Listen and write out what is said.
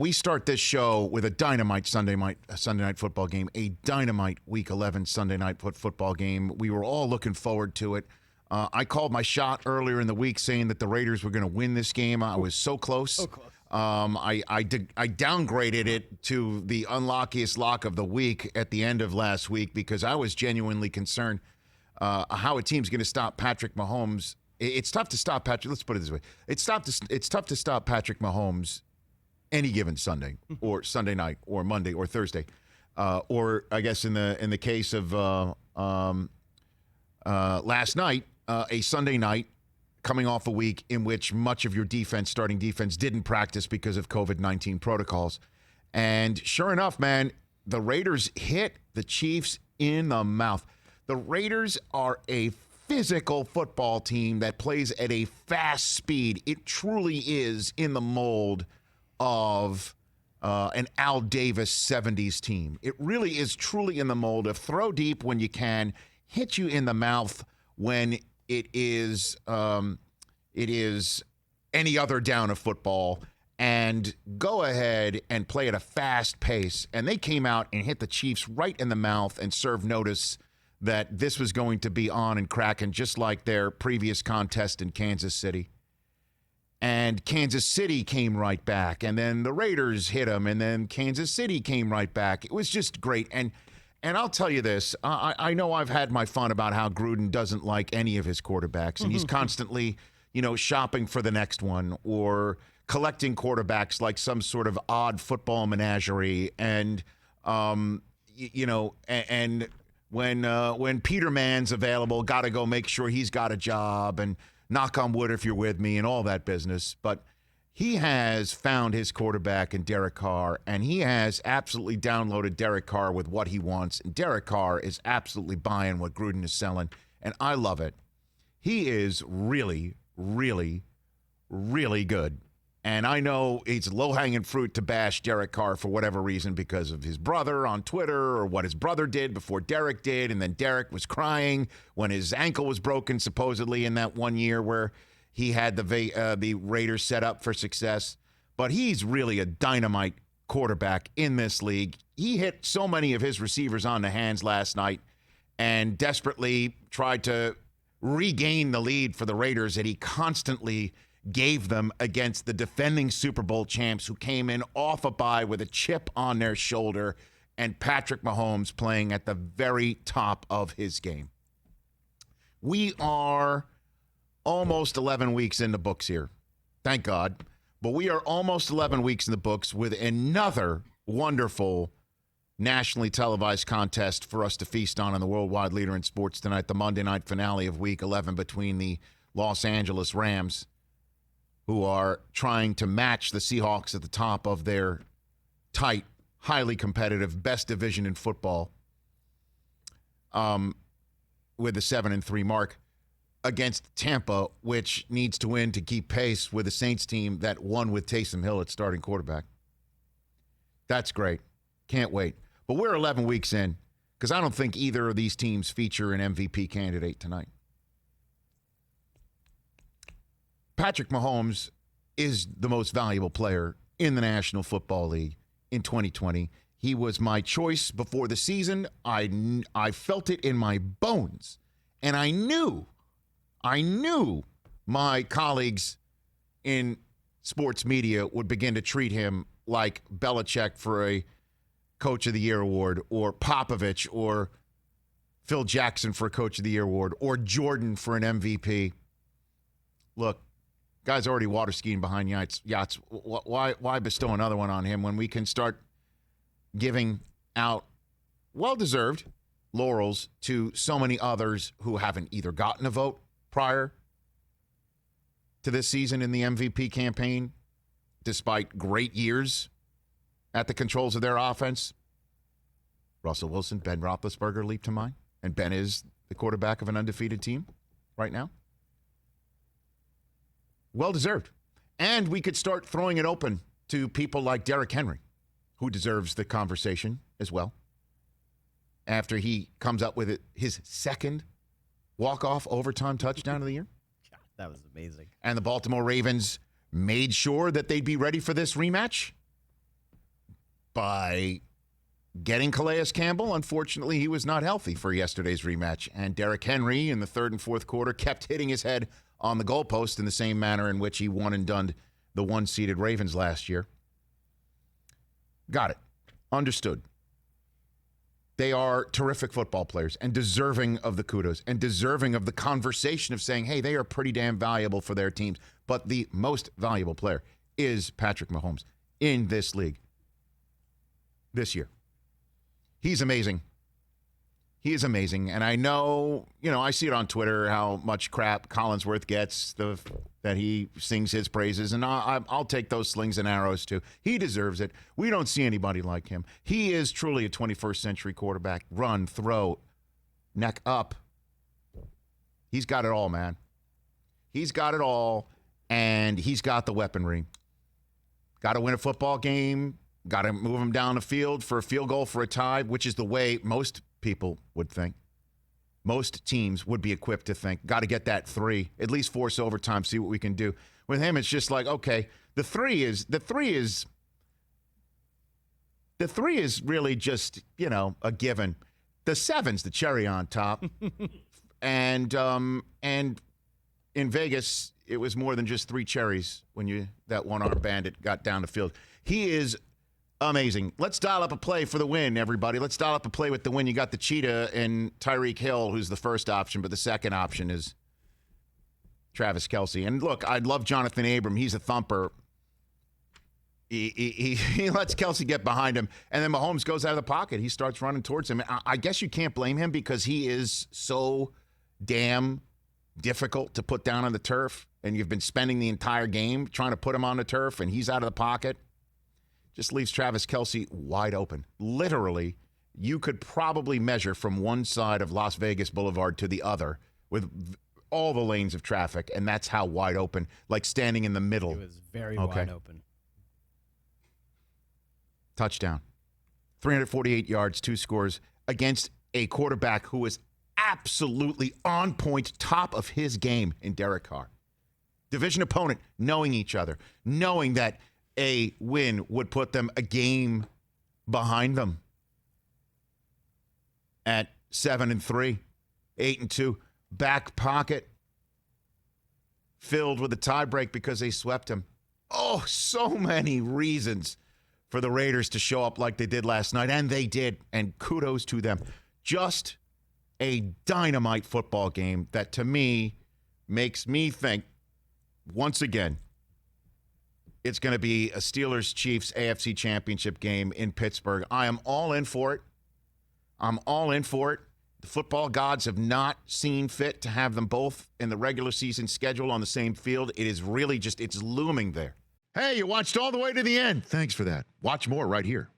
We start this show with a dynamite Sunday night football game, a dynamite Week 11 Sunday night football game. We were all looking forward to it. I called my shot earlier in the week saying that the Raiders were going to win this game. I was so close. So close. I downgraded it to the unlockiest lock of the week at the end of last week because I was genuinely concerned how a team's going to stop Patrick Mahomes. It's tough to stop Patrick. Let's put it this way: it's tough to stop Patrick Mahomes any given Sunday or Sunday night or Monday or Thursday, or I guess in the case of last night, a Sunday night coming off a week in which much of your starting defense, didn't practice because of COVID-19 protocols. And sure enough, man, the Raiders hit the Chiefs in the mouth. The Raiders are a physical football team that plays at a fast speed. It truly is in the mold of an Al Davis 70s team. It really is truly in the mold of throw deep when you can, hit you in the mouth when it is any other down of football, and go ahead and play at a fast pace. And they came out and hit the Chiefs right in the mouth and served notice that this was going to be on and cracking, just like their previous contest in Kansas City. And Kansas City came right back, and then the Raiders hit them, and then Kansas City came right back. It was just great. And I'll tell you this, I know I've had my fun about how Gruden doesn't like any of his quarterbacks, and he's constantly, shopping for the next one or collecting quarterbacks like some sort of odd football menagerie. And, and when Peterman's available, got to go make sure he's got a job and knock on wood if you're with me and all that business. But he has found his quarterback in Derek Carr, and he has absolutely downloaded Derek Carr with what he wants. And Derek Carr is absolutely buying what Gruden is selling, and I love it. He is really, really, really good. And I know it's low-hanging fruit to bash Derek Carr for whatever reason because of his brother on Twitter or what his brother did before Derek did, and then Derek was crying when his ankle was broken supposedly in that one year where he had the Raiders set up for success. But he's really a dynamite quarterback in this league. He hit so many of his receivers on the hands last night and desperately tried to regain the lead for the Raiders that he constantly gave them against the defending Super Bowl champs who came in off a bye with a chip on their shoulder, and Patrick Mahomes playing at the very top of his game. We are almost 11 weeks in the books here. Thank God. But we are almost 11 weeks in the books with another wonderful nationally televised contest for us to feast on the worldwide leader in sports tonight, the Monday night finale of Week 11 between the Los Angeles Rams, who are trying to match the Seahawks at the top of their tight, highly competitive, best division in football, with a 7-3 mark, against Tampa, which needs to win to keep pace with the Saints team that won with Taysom Hill at starting quarterback. That's great. Can't wait. But we're 11 weeks in because I don't think either of these teams feature an MVP candidate tonight. Patrick Mahomes is the most valuable player in the National Football League in 2020. He was my choice before the season. I felt it in my bones, and I knew my colleagues in sports media would begin to treat him like Belichick for a Coach of the Year award, or Popovich, or Phil Jackson for a Coach of the Year award, or Jordan for an MVP. Look, guy's already water skiing behind yachts. Why bestow another one on him when we can start giving out well-deserved laurels to so many others who haven't either gotten a vote prior to this season in the MVP campaign, despite great years at the controls of their offense? Russell Wilson, Ben Roethlisberger leap to mind, and Ben is the quarterback of an undefeated team right now. Well-deserved. And we could start throwing it open to people like Derrick Henry, who deserves the conversation as well, after he comes up with his second walk-off overtime touchdown of the year. God, that was amazing. And the Baltimore Ravens made sure that they'd be ready for this rematch by getting Calais Campbell. Unfortunately, he was not healthy for yesterday's rematch. And Derrick Henry in the third and fourth quarter kept hitting his head on the goalpost in the same manner in which he won and dunned the one-seeded Ravens last year. Got it. Understood. They are terrific football players and deserving of the kudos and deserving of the conversation of saying, hey, they are pretty damn valuable for their teams. But the most valuable player is Patrick Mahomes in this league this year. He's amazing. He is amazing. And I know, I see it on Twitter how much crap Collinsworth gets that he sings his praises. And I'll take those slings and arrows too. He deserves it. We don't see anybody like him. He is truly a 21st century quarterback. Run, throw, neck up. He's got it all, man. He's got it all. And he's got the weaponry. Got to win a football game. Got to move him down the field for a field goal for a tie, which is the way most people would think. Most teams would be equipped to think, got to get that 3, at least force overtime, see what we can do. With him, it's just like, okay, the three is really just, a given. The 7's the cherry on top. and in Vegas, it was more than just 3 cherries when that one-armed bandit got down the field. He is amazing. Let's dial up a play for the win, everybody. Let's dial up a play with the win. You got the Cheetah and Tyreek Hill, who's the first option, but the second option is Travis Kelce. And look, I love Jonathan Abram. He's a thumper. He lets Kelce get behind him, and then Mahomes goes out of the pocket. He starts running towards him. I guess you can't blame him because he is so damn difficult to put down on the turf, and you've been spending the entire game trying to put him on the turf, and he's out of the pocket. Just leaves Travis Kelce wide open. Literally, you could probably measure from one side of Las Vegas Boulevard to the other with all the lanes of traffic, and that's how wide open, like standing in the middle. It was very wide open. Touchdown. 348 yards, 2 scores against a quarterback who was absolutely on point, top of his game in Derek Carr. Division opponent, knowing each other, knowing that a win would put them a game behind them at 7-3, 8-2, back pocket filled with a tiebreak because they swept him. Oh, so many reasons for the Raiders to show up like they did last night, and they did, and kudos to them. Just a dynamite football game that, to me, makes me think, once again, it's going to be a Steelers-Chiefs AFC Championship game in Pittsburgh. I am all in for it. I'm all in for it. The football gods have not seen fit to have them both in the regular season schedule on the same field. It is really just, it's looming there. Hey, you watched all the way to the end. Thanks for that. Watch more right here.